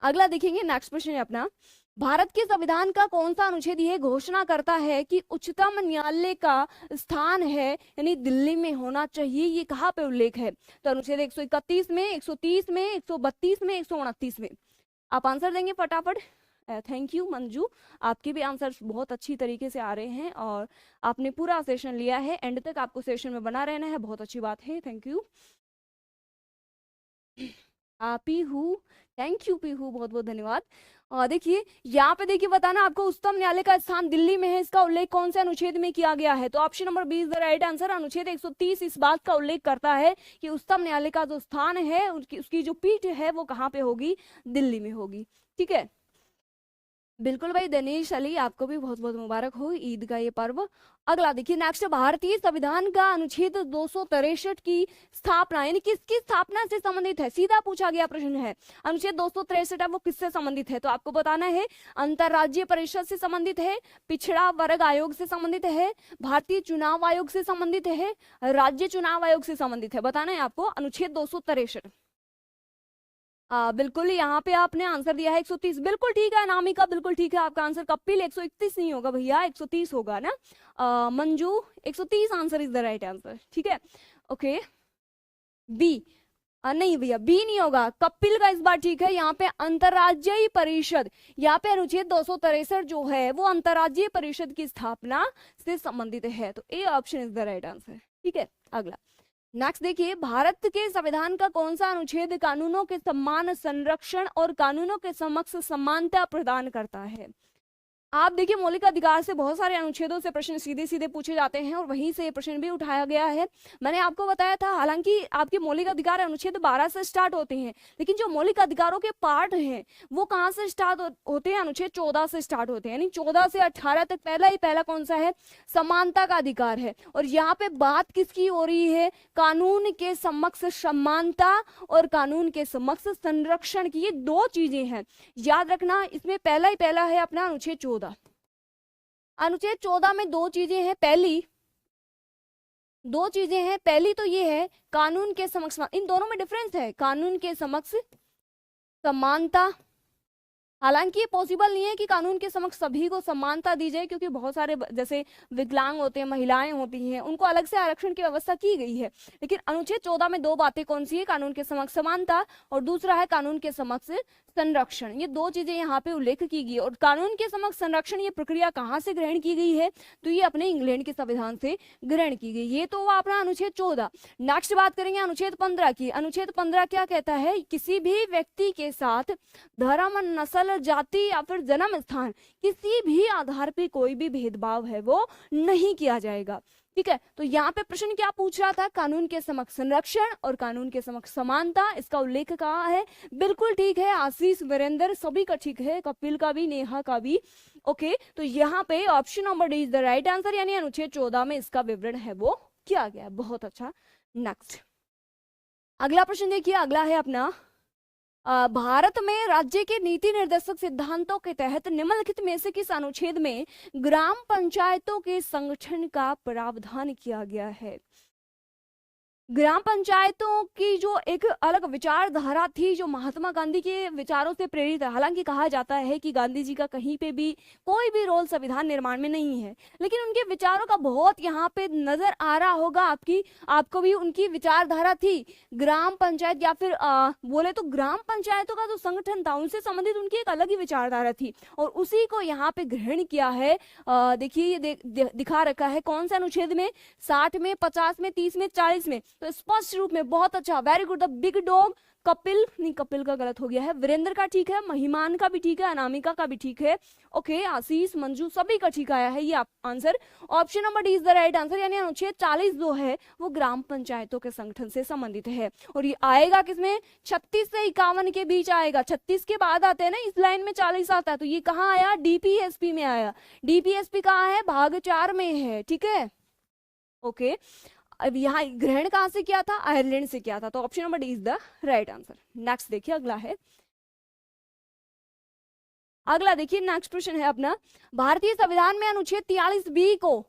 अगला देखेंगे, नेक्स्ट प्रश्न है अपना, भारत के संविधान का कौन सा अनुच्छेद यह घोषणा करता है कि उच्चतम न्यायालय का स्थान है यानी दिल्ली में होना चाहिए? ये कहाँ पे उल्लेख है? तो अनुच्छेद 131 में, 130 में, 132 में, 129 में। आप आंसर देंगे फटाफट। थैंक यू मंजू, आपके भी आंसर बहुत अच्छी तरीके से आ रहे हैं और आपने पूरा सेशन लिया है, एंड तक आपको सेशन में बना रहना है, बहुत अच्छी बात है। Thank you Pihu, thank you Pihu, बहुत बहुत धन्यवाद। और देखिए यहाँ पे देखिए बताना आपको उच्चतम न्यायालय का स्थान दिल्ली में है, इसका उल्लेख कौन से अनुच्छेद में किया गया है? तो option number B is the right answer. अनुच्छेद 130 इस बात का उल्लेख करता है कि उच्चतम न्यायालय का जो स्थान है उसकी जो पीठ है वो कहाँ पे होगी? दिल्ली में होगी। ठीक है, बिल्कुल भाई दिनेश अली, आपको भी बहुत बहुत मुबारक हो ईद का ये पर्व। अगला देखिए, नेक्स्ट, भारतीय संविधान का अनुच्छेद 263 की स्थापना यानी किसकी स्थापना से संबंधित है? सीधा पूछा गया प्रश्न है। अनुच्छेद 263 है वो किससे संबंधित है? तो आपको बताना है अंतरराज्यीय परिषद से संबंधित है, पिछड़ा वर्ग आयोग से संबंधित है, भारतीय चुनाव आयोग से संबंधित है, राज्य चुनाव आयोग से संबंधित है। बताना है आपको अनुच्छेद 263। बिल्कुल, यहाँ पे आपने आंसर दिया है 130, बिल्कुल ठीक है अनामिका, बिल्कुल ठीक है आपका आंसर। कपिल 131 नहीं होगा भैया, 130 होगा ना। Manju 130 answer is the right answer. ठीक है, ओके, बी नहीं भैया, बी नहीं होगा, कपिल का इस बार ठीक है। यहाँ पे अंतरराज्यीय परिषद, यहाँ पे अनुच्छेद 263 जो है वो अंतरराज्यीय परिषद की स्थापना से संबंधित है, तो A option is the right answer. ठीक है, अगला नेक्स्ट देखिए, भारत के संविधान का कौन सा अनुच्छेद कानूनों के सम्मान, संरक्षण और कानूनों के समक्ष समानता प्रदान करता है? आप देखिए मौलिक अधिकार से बहुत सारे अनुच्छेदों से प्रश्न सीधे सीधे पूछे जाते हैं और वहीं से ये प्रश्न भी उठाया गया है। मैंने आपको बताया था, हालांकि आपके मौलिक अधिकार अनुच्छेद 12 से स्टार्ट होते हैं, लेकिन जो मौलिक अधिकारों के पार्ट हैं वो कहाँ से स्टार्ट होते हैं? अनुच्छेद 14 से स्टार्ट होते हैं, यानी 14 से 18 तक पहला ही पहला कौन सा है? समानता का अधिकार है। और यहाँ पे बात किसकी हो रही है? कानून के समक्ष समानता और कानून के समक्ष संरक्षण की, ये दो चीजें हैं, याद रखना। इसमें पहला ही पहला है अपना अनुच्छेद 14। अनुच्छेद 14 में दो चीजें हैं, पहली तो ये है कानून के समक्ष, इन दोनों में डिफरेंस है, कानून के समक्ष समानता। हालांकि ये पॉसिबल नहीं है कि कानून के समक्ष सभी को समानता दी जाए, क्योंकि बहुत सारे जैसे विकलांग होते हैं, महिलाएं होती हैं, उनको अलग से आरक्षण की व्यवस्था की गई है। लेकिन अनुच्छेद 14 में दो बातें कौन सी है? कानून के समक्ष समानता और दूसरा है कानून के समक्ष संरक्षण। ये दो चीजें यहाँ पे उल्लेख की गई। और कानून के समक्ष संरक्षण ये प्रक्रिया कहाँ से ग्रहण की गई है? तो ये अपने इंग्लैंड के संविधान से ग्रहण की गई। ये तो अपना अनुच्छेद 14। नेक्स्ट बात करेंगे अनुच्छेद 15 की। अनुच्छेद 15 क्या कहता है? किसी भी व्यक्ति के साथ धर्म, नस्ल, जाति या फिर जन्म स्थान, किसी भी आधार पे कोई भी भेदभाव है वो नहीं किया जाएगा। ठीक है, तो यहाँ पे प्रश्न क्या पूछ रहा था? कानून के समक्ष संरक्षण और कानून के समक्ष समानता, इसका उल्लेख कहाँ है? बिल्कुल ठीक है आशीष, वीरेंद्र, सभी का ठीक है, कपिल का भी, नेहा का भी। ओके, तो यहाँ पे option number D is the right answer, यानी अनुच्छेद 14 में इसका विवरण है वो किया गया। बहुत अच्छा। नेक्स्ट अगला प्रश्न देखिए, अगला है अपना, भारत में राज्य के नीति निर्देशक सिद्धांतों के तहत निम्नलिखित में से किस अनुच्छेद में ग्राम पंचायतों के संगठन का प्रावधान किया गया है? ग्राम पंचायतों की जो एक अलग विचारधारा थी, जो महात्मा गांधी के विचारों से प्रेरित है। हालांकि कहा जाता है कि गांधी जी का कहीं पे भी कोई भी रोल संविधान निर्माण में नहीं है, लेकिन उनके विचारों का बहुत यहाँ पे नजर आ रहा होगा आपको भी उनकी विचारधारा थी। ग्राम पंचायत या फिर बोले तो ग्राम पंचायतों का जो संगठन था, उनसे संबंधित उनकी एक अलग ही विचारधारा थी और उसी को यहाँ पे ग्रहण किया है। देखिए ये दिखा रखा है कौन से अनुच्छेद में, 60 में, 50 में, 30 में, 40 में। तो स्पष्ट रूप में, बहुत अच्छा, very good. The big dog, Kapil नहीं, कपिल का गलत हो गया है, वीरेंद्र का ठीक है, महिमान का भी ठीक है, अनामिका का भी ठीक है, ओके, आशीष, मंजू, सभी का ठीक आया है ये answer. Option number D is the right answer, यानी अनुच्छेद 40 जो है वो ग्राम पंचायतों के संगठन से संबंधित है। और ये आएगा किसमें, 36 से 51 के बीच आएगा। 36 के बाद आते हैं ना, इस लाइन में 40 आता है, तो ये कहाँ आया, डीपीएसपी में आया। डीपीएसपी कहाँ है, भाग 4 में है, ठीक है, ओके। अब यहाँ ग्रहण कहां से किया था, आयरलैंड से किया था, तो option number D is the right answer. Next देखिए, अगला है, अगला देखिए, नेक्स्ट प्रश्न है अपना, भारतीय संविधान में अनुच्छेद 43 को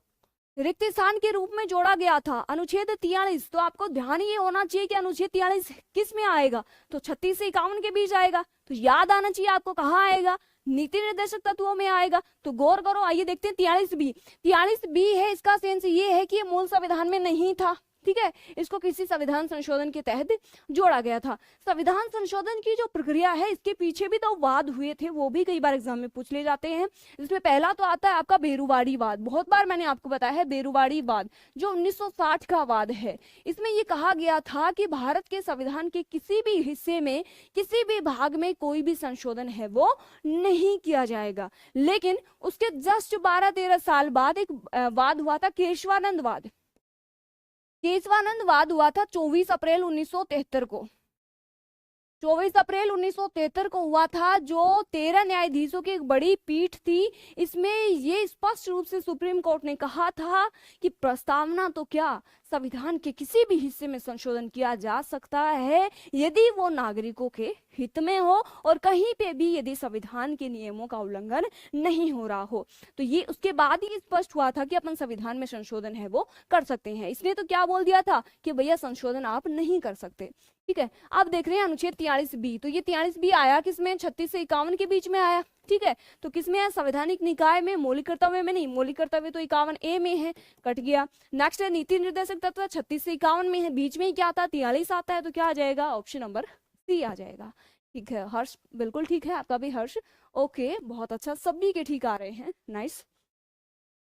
रिक्त स्थान के रूप में जोड़ा गया था। अनुच्छेद 43, तो आपको ध्यान ये होना चाहिए कि अनुच्छेद 43 किस में आएगा, तो 36 से 51 के बीच आएगा। तो याद आना चाहिए आपको कहाँ आएगा, नीति निर्देशक तत्वों में आएगा। तो गौर करो, आइए देखते हैं 43 बी है। इसका सेंस ये है कि ये मूल संविधान में नहीं था, ठीक है, इसको किसी संविधान संशोधन के तहत जोड़ा गया था। संविधान संशोधन की जो प्रक्रिया है, इसके पीछे भी तो वाद हुए थे, वो भी कई बार एग्जाम में पूछ ले जाते हैं। इसमें पहला तो आता है आपका बेरुवाड़ी वाद, बहुत बार मैंने आपको बताया है बेरुवाड़ी वाद, जो 1960 का वाद है। इसमें ये कहा गया था कि भारत के संविधान के किसी भी हिस्से में, किसी भी भाग में कोई भी संशोधन है वो नहीं किया जाएगा। लेकिन उसके जस्ट 12-13 साल बाद एक वाद हुआ था, केशवानंद वाद। केशवानंद वाद हुआ था 24 अप्रैल 1973 को। 24 अप्रैल 1973 को हुआ था, जो 13 न्यायाधीशों की एक बड़ी पीठ थी। इसमें ये स्पष्ट रूप से सुप्रीम कोर्ट ने कहा था कि प्रस्तावना तो क्या, संविधान के किसी भी हिस्से में संशोधन किया जा सकता है यदि वो नागरिकों के हित में हो और कहीं पे भी यदि संविधान के नियमों का उल्लंघन नहीं हो रहा हो। तो ये उसके बाद ही स्पष्ट हुआ था कि अपन संविधान में संशोधन है वो कर सकते हैं। इसने तो क्या बोल दिया था कि भैया संशोधन आप नहीं कर सकते, ठीक है। अब देख रहे हैं अनुच्छेद 43 बी, तो ये 43 बी आया किसमें, 36 से 51 के बीच में आया, ठीक है। तो किसमें है, संवैधानिक निकाय में, मौलिक कर्तव्य में नहीं, मौलिक कर्तव्य तो 51A में है, कट गया। नेक्स्ट है नीति निर्देशक तत्व, 36 से 51 में है, बीच में ही क्या आता है, 43 आता है, तो क्या आ जाएगा, ऑप्शन नंबर सी आ जाएगा, ठीक है। हर्ष बिल्कुल ठीक है, आपका भी हर्ष, ओके, बहुत अच्छा, सभी के ठीक आ रहे हैं, नाइस।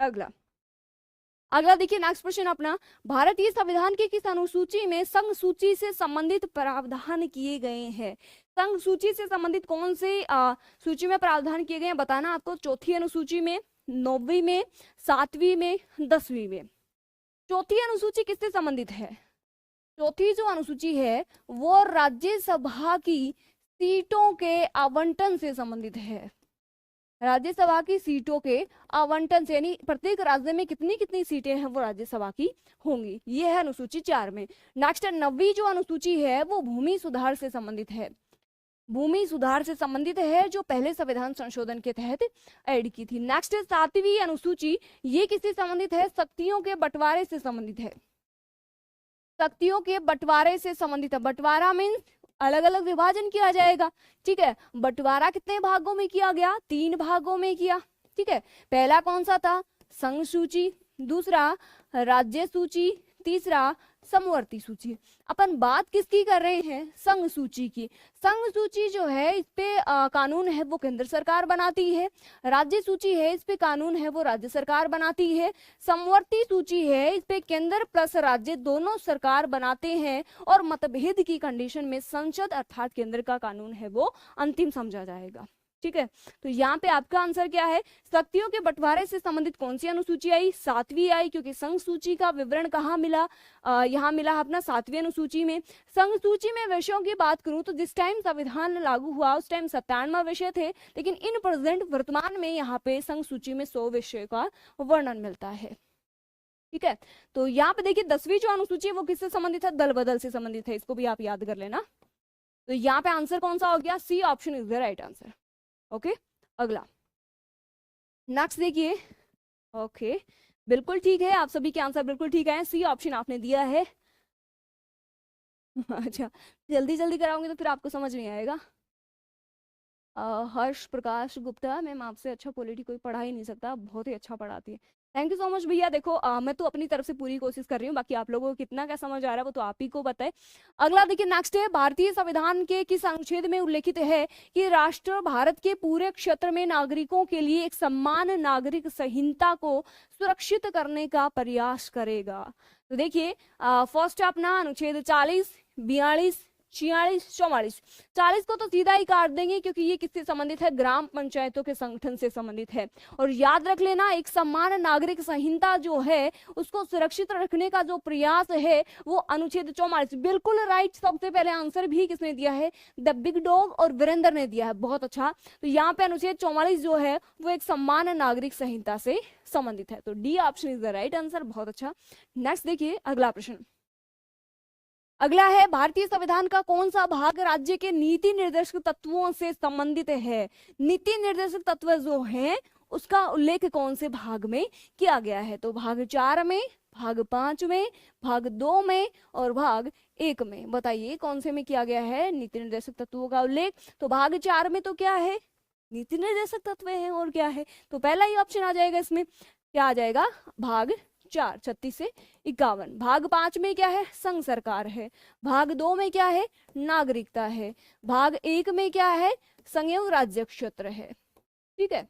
अगला देखिए, नेक्स्ट प्रश्न अपना, भारतीय संविधान की किस अनुसूची में संघ सूची से संबंधित प्रावधान किए गए हैं। संघ सूची से संबंधित कौन से सूची में प्रावधान किए गए हैं बताना आपको। चौथी अनुसूची में, 9वीं में, 7वीं में, 10वीं में। चौथी अनुसूची किससे संबंधित है, चौथी जो अनुसूची है वो राज्यसभा की सीटों के आवंटन से संबंधित है। राज्यसभा की सीटों के आवंटन से, यानी प्रत्येक राज्य में कितनी कितनी सीटें हैं वो राज्यसभा की होंगी, ये है अनुसूची 4 में। नेक्स्ट 9वीं जो अनुसूची है वो भूमि सुधार से संबंधित है। भूमि सुधार से संबंधित है, जो पहले संविधान संशोधन के तहत ऐड की थी। नेक्स्ट 7वीं अनुसूची, ये किससे संबंधित है, शक्तियों के बंटवारे से संबंधित है। शक्तियों के बंटवारे से संबंधित है। बंटवारा मीन्स अलग अलग विभाजन किया जाएगा, ठीक है। बंटवारा कितने भागों में किया गया, 3 भागों में किया, ठीक है। पहला कौन सा था, संघ सूची, दूसरा राज्य सूची, तीसरा समवर्ती सूची। अपन बात किसकी कर रहे हैं, संघ सूची की। संघ सूची जो है इस पे कानून है वो केंद्र सरकार बनाती है। राज्य सूची है इस पे कानून है वो राज्य सरकार बनाती है। समवर्ती सूची है इस पे केंद्र प्लस राज्य दोनों सरकार बनाते हैं और मतभेद की कंडीशन में संसद अर्थात केंद्र का कानून है वो अंतिम समझा जाएगा, ठीक है। तो यहाँ पे आपका आंसर क्या है, शक्तियों के बंटवारे से संबंधित कौन सी अनुसूची आई, 7वीं आई, क्योंकि संघ सूची का विवरण कहाँ मिला, यहाँ मिला अपना 7वीं अनुसूची में। संघ सूची में विषयों की बात करूं तो जिस टाइम संविधान लागू हुआ उस टाइम 97 विषय थे, लेकिन इन प्रेजेंट वर्तमान में यहाँ पे संघ सूची में 100 विषय का वर्णन मिलता है, ठीक है। तो यहाँ पे देखिए 10वीं जो अनुसूची है वो किससे संबंधित है, दल बदल से संबंधित है, इसको भी आप याद कर लेना। तो यहाँ पे आंसर कौन सा हो गया, C option is the right answer, okay. अगला नेक्स्ट देखिए, ओके बिल्कुल ठीक है, आप सभी के आंसर बिल्कुल ठीक है, सी ऑप्शन आपने दिया है। अच्छा, जल्दी जल्दी कराऊंगी तो फिर आपको समझ नहीं आएगा। हर्ष प्रकाश गुप्ता, मैम आपसे अच्छा पॉलिटी कोई पढ़ा ही नहीं सकता, बहुत ही अच्छा पढ़ाती है। थैंक यू सो मच भैया। देखो मैं तो अपनी तरफ से पूरी कोशिश कर रही हूँ, बाकी आप लोगों को कितना क्या समझ आ रहा है वो तो आप ही को बताए। अगला देखिए, नेक्स्ट है, भारतीय संविधान के किस अनुच्छेद में उल्लेखित है कि राष्ट्र भारत के पूरे क्षेत्र में नागरिकों के लिए एक समान नागरिक संहिता को सुरक्षित करने का प्रयास करेगा? तो देखिए, फर्स्ट अपना अनुच्छेद 40, 42, 46, 44। 40 को तो सीधा ही काट देंगे क्योंकि ये किससे संबंधित है? ग्राम पंचायतों के संगठन से संबंधित है। और याद रख लेना, एक समान नागरिक संहिता जो है उसको सुरक्षित रखने का जो प्रयास है वो अनुच्छेद 44। बिल्कुल राइट। सबसे पहले आंसर भी किसने दिया है? द बिग डॉग और वीरेंद्र ने दिया है, बहुत अच्छा। तो यहाँ पे अनुच्छेद 44 जो है वो एक समान नागरिक संहिता से संबंधित है, तो D option is the right answer, बहुत अच्छा। नेक्स्ट देखिए अगला प्रश्न। अगला है, भारतीय संविधान का कौन सा भाग राज्य के नीति निर्देशक तत्वों से संबंधित है? नीति निर्देशक तत्व जो है उसका उल्लेख कौन से भाग में किया गया है? तो भाग 4 में, भाग 5 में, भाग 2 में और भाग 1 में। बताइए कौन से में किया गया है नीति निर्देशक तत्वों का उल्लेख? तो भाग 4 में तो क्या है? नीति निर्देशक तत्व है, और क्या है? तो पहला ही ऑप्शन आ जाएगा इसमें, क्या आ जाएगा? भाग 4, 36 से 51। भाग 5 में क्या है? संघ सरकार है। भाग 2 में क्या है? नागरिकता है। भाग 1 में क्या है? संघीय राज्य क्षेत्र है। ठीक है,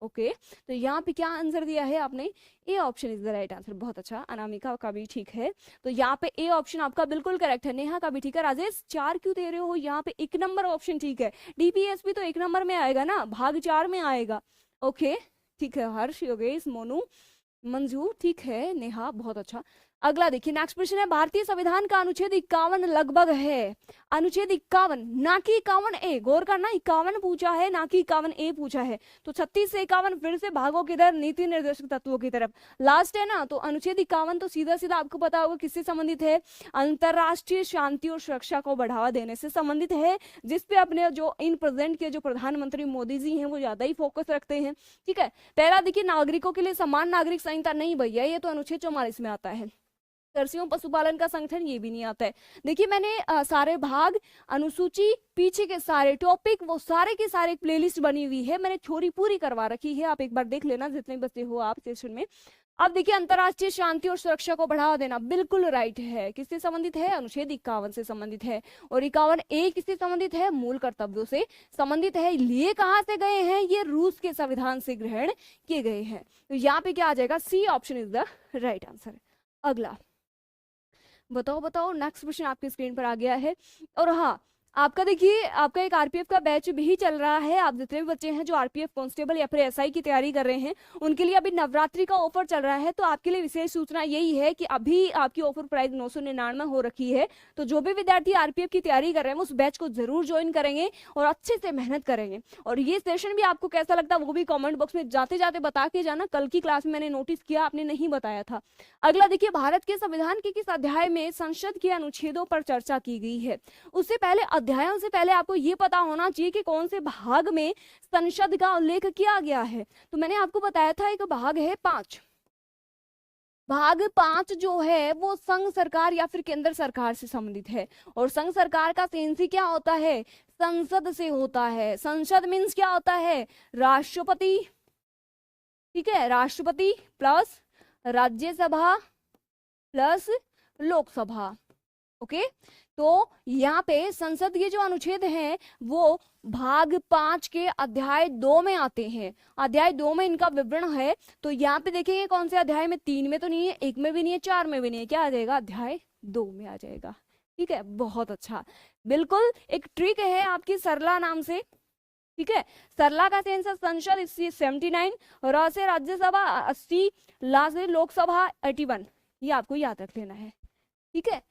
ओके। तो यहाँ पे क्या आंसर दिया है आपने? A option is the right answer, बहुत अच्छा। अनामिका का भी ठीक है, तो यहाँ पे ए ऑप्शन आपका बिल्कुल करेक्ट है। नेहा का भी ठीक है। राजेश 4 क्यों दे रहे हो? यहाँ पे 1 नंबर ऑप्शन ठीक है। डीपीएस भी तो 1 नंबर में आएगा ना, भाग 4 में आएगा। ओके ठीक है। हर्ष, योगेश, मोनू, मंजू ठीक है, नेहा बहुत अच्छा। अगला देखिए, नेक्स्ट प्रश्न है, भारतीय संविधान का अनुच्छेद 51 लगभग है। अनुच्छेद 51, ना कि 51A, गौर करना, 51 पूछा है ना कि 51A पूछा है। तो 36 से 51 फिर से भागो किधर? नीति निर्देशक तत्वों की तरफ। लास्ट है ना, तो अनुच्छेद 51 तो सीधा सीधा आपको पता होगा किससे संबंधित है? अंतरराष्ट्रीय शांति और सुरक्षा को बढ़ावा देने से संबंधित है, जिसपे अपने जो इन प्रेजेंट के जो प्रधानमंत्री मोदी जी हैं वो ज्यादा ही फोकस रखते हैं। ठीक है, पहला देखिए, नागरिकों के लिए समान नागरिक संहिता, नहीं भैया ये तो अनुच्छेद 44 में आता है। कृषि पशुपालन का संगठन, ये भी नहीं आता है। देखिए मैंने सारे भाग, अनुसूची, पीछे के सारे टॉपिक, वो सारे के सारे प्लेलिस्ट बनी हुई है, मैंने छोरी पूरी करवा रखी है, आप एक बार देख लेना जितने बच्चे हो आप सेशन में। अब देखिए, अंतरराष्ट्रीय शांति और सुरक्षा को बढ़ावा देना, बिल्कुल राइट है। किससे संबंधित है? अनुच्छेद 51 से संबंधित है। और 51A किससे संबंधित है? मूल कर्तव्यों से संबंधित है। लिए कहाँ से गए हैं? ये रूस के संविधान से ग्रहण किए गए हैं। तो यहाँ पे क्या आ जाएगा? C option is the right answer. अगला बताओ बताओ, नेक्स्ट क्वेश्चन आपकी स्क्रीन पर आ गया है। और हाँ, आपका देखिए, आपका एक आरपीएफ का बैच भी चल रहा है। आप जितने भी बच्चे हैं जो आरपीएफ कांस्टेबल या फिर एसआई की तैयारी कर रहे हैं, उनके लिए अभी नवरात्रि का ऑफर चल रहा है। तो आपके लिए विशेष सूचना यही है कि अभी आपकी ऑफर प्राइस 999 हो रखी है। तो जो भी विद्यार्थी आरपीएफ की तैयारी कर रहे हैं उस बैच को जरूर ज्वाइन करेंगे और अच्छे से मेहनत करेंगे। और ये सेशन भी आपको कैसा लगता है वो भी कॉमेंट बॉक्स में जाते जाते बता के जाना। कल की क्लास में मैंने नोटिस किया, आपने नहीं बताया था। अगला देखिए, भारत के संविधान के किस अध्याय में संसद के अनुच्छेदों पर चर्चा की गई है? उससे पहले, अध्यायों से पहले आपको ये पता होना चाहिए कि कौन से भाग में संसद का उल्लेख किया गया है। तो मैंने आपको बताया था एक भाग है 5। भाग 5 जो है वो संघ सरकार या फिर केंद्र सरकार से संबंधित है। और संघ सरकार का सेंसी क्या होता है? संसद से होता है। संसद मीन्स क्या होता है? राष्ट्रपति, ठीक है, राष्ट्रपति plus Rajya Sabha plus Lok Sabha. Okay, तो यहाँ पे संसद के जो अनुच्छेद हैं वो भाग 5 के अध्याय 2 में आते हैं। अध्याय 2 में इनका विवरण है। तो यहाँ पे देखेंगे कौन से अध्याय में? 3 में तो नहीं है, 1 में भी नहीं है, 4 में भी नहीं है, क्या आ जाएगा? अध्याय 2 में आ जाएगा। ठीक है, बहुत अच्छा। बिल्कुल एक ट्रिक है आपकी सरला नाम से, ठीक है। सरला का सेंसस संसद 79, र से राज्यसभा 80, ला से लोकसभा 81। ये आपको याद रख लेना है, ठीक है,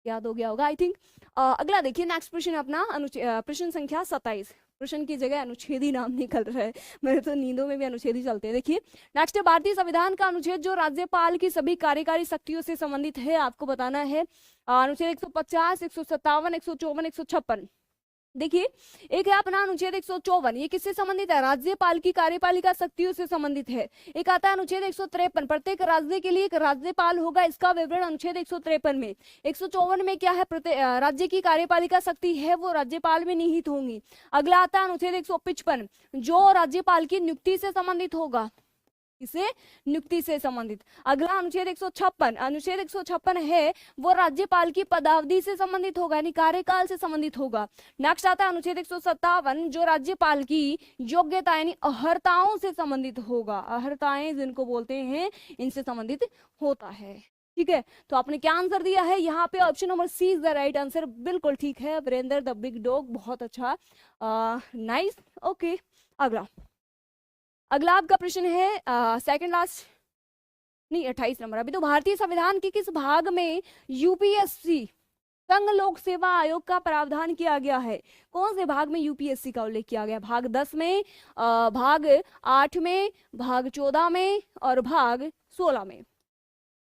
याद हो गया होगा आई थिंक। अगला देखिए, नेक्स्ट प्रश्न अपना प्रश्न संख्या 27। प्रश्न की जगह अनुच्छेदी नाम निकल रहा है, मेरे तो नींदों में भी अनुच्छेदी चलते हैं। देखिए नेक्स्ट, भारतीय संविधान का अनुच्छेद जो राज्यपाल की सभी कार्यकारी शक्तियों से संबंधित है, आपको बताना है। अनुच्छेद 150, 157, 154, 156। देखिए, एक है अपना अनुच्छेद 154, ये किससे संबंधित है? राज्यपाल की कार्यपालिका शक्तियों से संबंधित है। एक आता है अनुच्छेद 153, प्रत्येक राज्य के लिए एक राज्यपाल होगा, इसका विवरण अनुच्छेद 153 में। 154 में क्या है? राज्य की कार्यपालिका शक्ति है वो राज्यपाल में निहित होंगी। अगला आता है अनुच्छेद 155, जो राज्यपाल की नियुक्ति से संबंधित होगा, इसे नियुक्ति से संबंधित। अगला अनुच्छेद 156, अनुच्छेद 156 है वो राज्यपाल की पदावधि से संबंधित होगा, यानी कार्यकाल से संबंधित होगा। नेक्स्ट आता है अनुच्छेद 157, जो राज्यपाल की योग्यता यानी अर्हताओं से संबंधित होगा, अर्हताएं जिनको बोलते हैं, इनसे संबंधित होता है। ठीक है, तो आपने क्या आंसर दिया है यहाँ पे? Option number C is the right answer. बिल्कुल ठीक है वीरेंद्र द बिग डॉग, बहुत अच्छा, नाइस। ओके, अगला आपका प्रश्न है सेकंड लास्ट, नहीं 28 नंबर। अभी तो भारतीय संविधान के किस भाग में यूपीएससी संघ लोक सेवा आयोग का प्रावधान किया गया है? कौन से भाग में यूपीएससी का उल्लेख किया गया? भाग 10 में, भाग 8 में, भाग 14 में और भाग 16 में।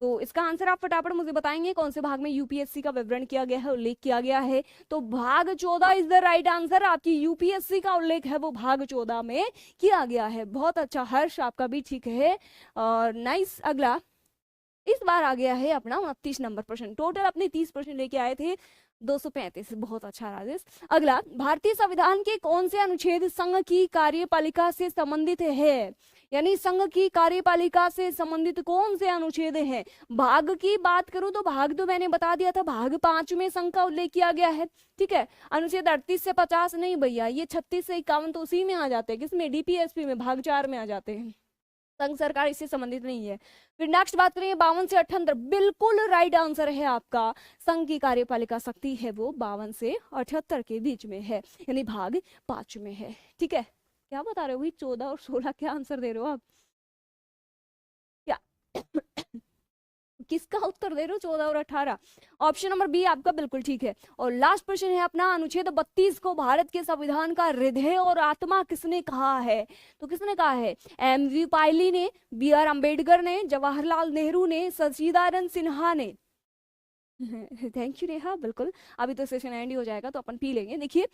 तो इसका आंसर आप फटाफट मुझे बताएंगे, कौन से भाग में यूपीएससी का विवरण किया गया है, उल्लेख किया गया है? तो भाग 14 इज द राइट आंसर। आपकी यूपीएससी का उल्लेख है वो भाग 14 में किया गया है। बहुत अच्छा हर्ष, आपका भी ठीक है, और नाइस। अगला इस बार आ गया है अपना 29 नंबर प्रश्न। टोटल अपने 30 प्रश्न लेके आए थे, 235। बहुत अच्छा राजेश। अगला, भारतीय संविधान के कौन से अनुच्छेद संघ की कार्यपालिका से संबंधित है? यानी संघ की कार्यपालिका से संबंधित कौन से अनुच्छेद हैं? भाग की बात करूं तो भाग तो मैंने बता दिया था, भाग 5 में संघ का उल्लेख किया गया है। ठीक है, अनुच्छेद 38 से 50 नहीं भैया, ये 36 से 51 तो उसी में आ जाते हैं, किसमें? डीपीएसपी में, भाग 4 में आ जाते हैं। संघ सरकार इससे संबंधित नहीं है। फिर नेक्स्ट बात करें 52 से 78, बिल्कुल राइट आंसर है आपका। संघ की कार्यपालिका शक्ति है वो 52 से 78 के बीच में है, यानी भाग 5 में है। ठीक है, क्या बता रहे हो भाई? 14 और 16 क्या आंसर दे रहे हो आप? क्या किसका उत्तर दे रहे हो? 14 और 18। ऑप्शन नंबर बी आपका बिल्कुल ठीक है। और लास्ट प्रश्न है अपना अनुच्छेद 32 को भारत के संविधान का हृदय और आत्मा किसने कहा है? तो किसने कहा है? एमवी पायली ने, बी आर अम्बेडकर ने, जवाहरलाल नेहरू ने, सचिदानंद सिन्हा ने। Thank you Neha. बिल्कुल, अभी तो सेशन एंड ही हो जाएगा तो अपन पी लेंगे। देखिए,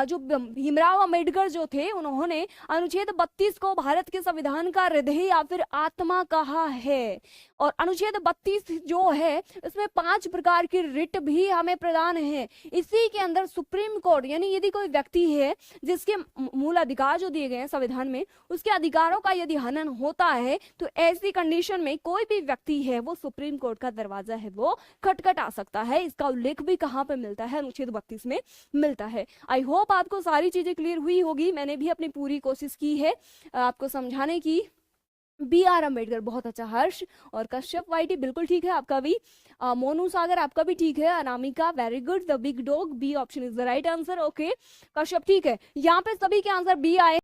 जो भीमराव अम्बेडकर जो थे, उन्होंने अनुच्छेद 32 को भारत के संविधान का हृदय या फिर आत्मा कहा है। और अनुच्छेद 32 जो है इसमें 5 प्रकार की रिट भी हमें प्रदान है। इसी के अंदर सुप्रीम कोर्ट, यानी यदि कोई व्यक्ति है जिसके मूल अधिकार जो दिए गए हैं संविधान में, उसके अधिकारों का यदि हनन होता है तो ऐसी कंडीशन में कोई भी व्यक्ति है वो सुप्रीम कोर्ट का दरवाजा है वो खटखटा सकता है। इसका उल्लेख भी कहां पे मिलता है? अनुच्छेद 32 में मिलता है। आई होप आपको सारी चीजें क्लियर हुई होगी। मैंने भी अपनी पूरी कोशिश की है आपको समझाने की। बी आर अम्बेडकर, बहुत अच्छा हर्ष। और कश्यप वाईटी बिल्कुल ठीक है आपका भी। मोनू सागर आपका भी ठीक है। Anamika very good. The big dog, B option is the right answer. Okay, Kashyap ठीक है। यहाँ पे सभी के आंसर बी आए।